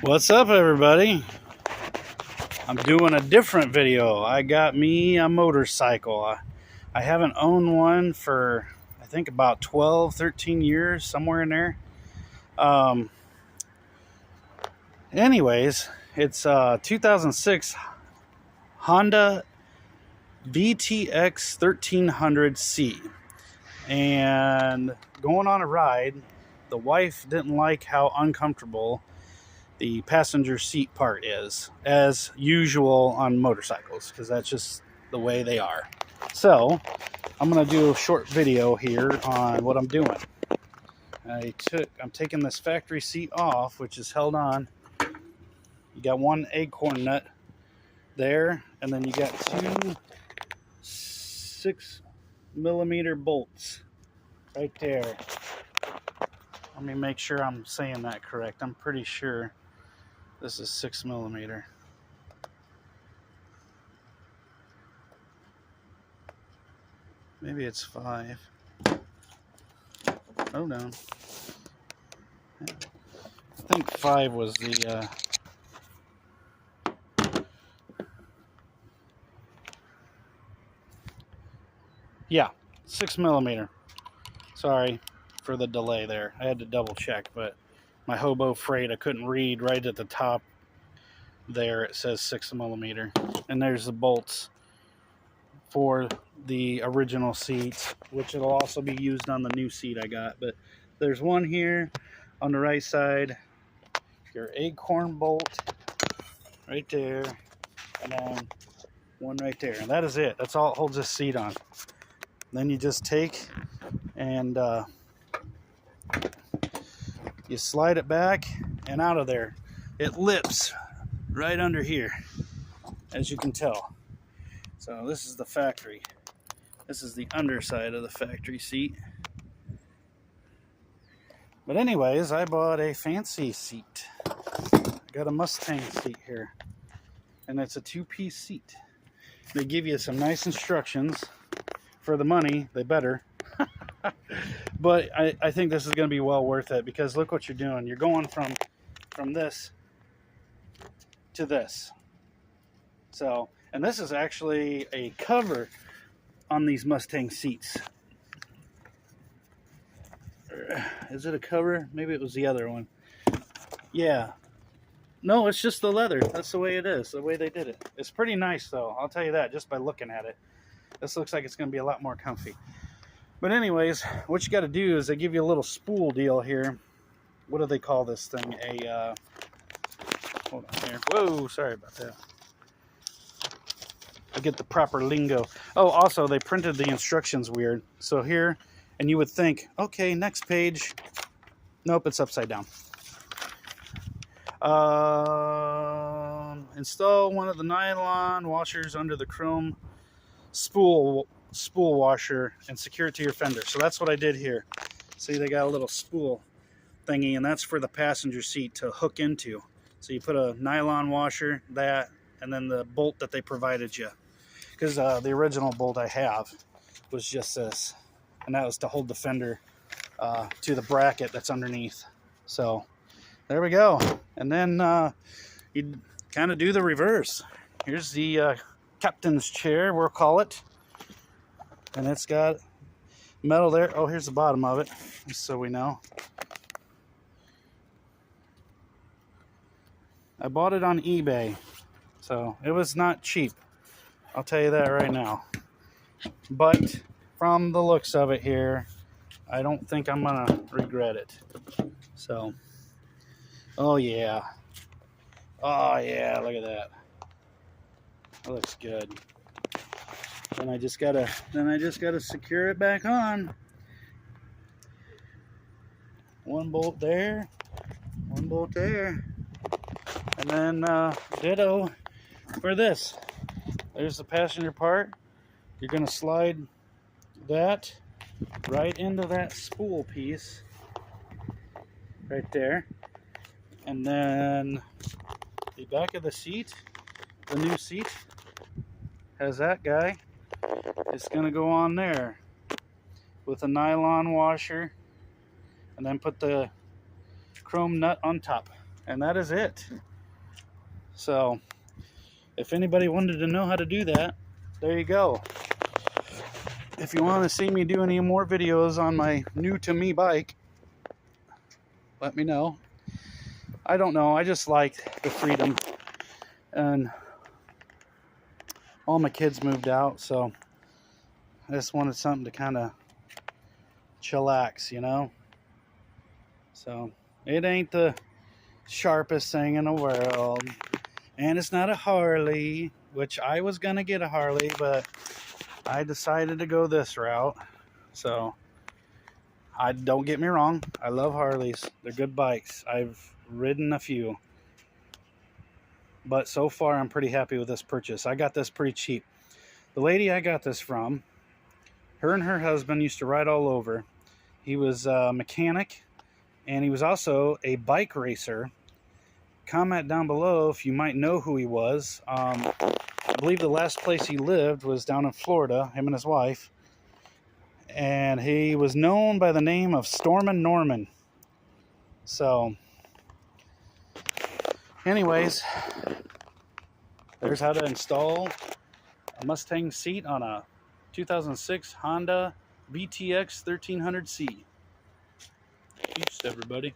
What's up, everybody? I'm doing a different video. I got me a motorcycle. I haven't owned one for I think about 12 13 years, somewhere in there. um Anyways, it's 2006 Honda VTX 1300C, and going on a ride, the wife didn't like how uncomfortable the passenger seat part is, as usual on motorcycles, because that's just the way they are. So I'm going to do a short video here on what I'm doing. I'm taking this factory seat off, which is held on. You got one acorn nut there, and then you got two 6mm bolts right there. Let me make sure I'm saying that correct. I'm pretty sure this is 6mm. Maybe it's 5. Oh no. I think 5 was the yeah, 6mm. Sorry for the delay there. I had to double check, but my hobo freight, I couldn't read right at the top there. It says 6mm, and there's the bolts for the original seat, which it'll also be used on the new seat I got. But there's one here on the right side, your acorn bolt right there, and then one right there, and that is it. That's all it holds this seat on. Then you just take and you slide it back and out of there. It lips right under here, as you can tell. So this is the factory. This is the underside of the factory seat. But anyways, I bought a fancy seat. I got a Mustang seat here, and it's a 2-piece seat. They give you some nice instructions. For the money, they better. But I think this is going to be well worth it, because look what you're doing. You're going from this to this. So, and this is actually a cover on these Mustang seats. Is it a cover? Maybe it was the other one. Yeah. No, it's just the leather. That's the way it is, the way they did it. It's pretty nice, though. I'll tell you that just by looking at it. This looks like it's going to be a lot more comfy. But anyways, what you got to do is they give you a little spool deal here. What do they call this thing? Hold on here. Whoa, sorry about that. I get the proper lingo. Oh, also, they printed the instructions weird. So here, and you would think, okay, next page. Nope, it's upside down. Install one of the nylon washers under the chrome spool washer and secure it to your fender. So that's what I did here. See, they got a little spool thingy, and that's for the passenger seat to hook into. So you put a nylon washer, that, and then the bolt that they provided you, because the original bolt I have was just this, and that was to hold the fender to the bracket that's underneath. So there we go. And then you kind of do the reverse. Here's the captain's chair, we'll call it, and it's got metal there. Oh, here's the bottom of it, just so we know. I bought it on eBay, so it was not cheap, I'll tell you that right now. But from the looks of it here, I don't think I'm gonna regret it. So, oh yeah, look at that. That looks good. Then I just gotta secure it back on. One bolt there, one bolt there, and then ditto for this. There's the passenger part. You're gonna slide that right into that spool piece right there, and then the back of the seat, the new seat, has that guy. It's gonna go on there with a nylon washer, and then put the chrome nut on top. And that is it. So if anybody wanted to know how to do that, there you go. If you want to see me do any more videos on my new to me bike, let me know. I don't know, I just like the freedom, and all my kids moved out, so I just wanted something to kind of chillax, you know. So it ain't the sharpest thing in the world, and it's not a Harley, which I was gonna get a Harley, but I decided to go this route. So I don't get me wrong, I love Harleys, they're good bikes, I've ridden a few, but so far I'm pretty happy with this purchase. I got this pretty cheap. The lady I got this from, her and her husband used to ride all over. He was a mechanic, and he was also a bike racer. Comment down below if you might know who he was. I believe the last place he lived was down in Florida, him and his wife. And he was known by the name of Stormin' Norman. So, anyways, there's how to install a Mustang seat on a 2006 Honda VTX 1300C. Peace, everybody.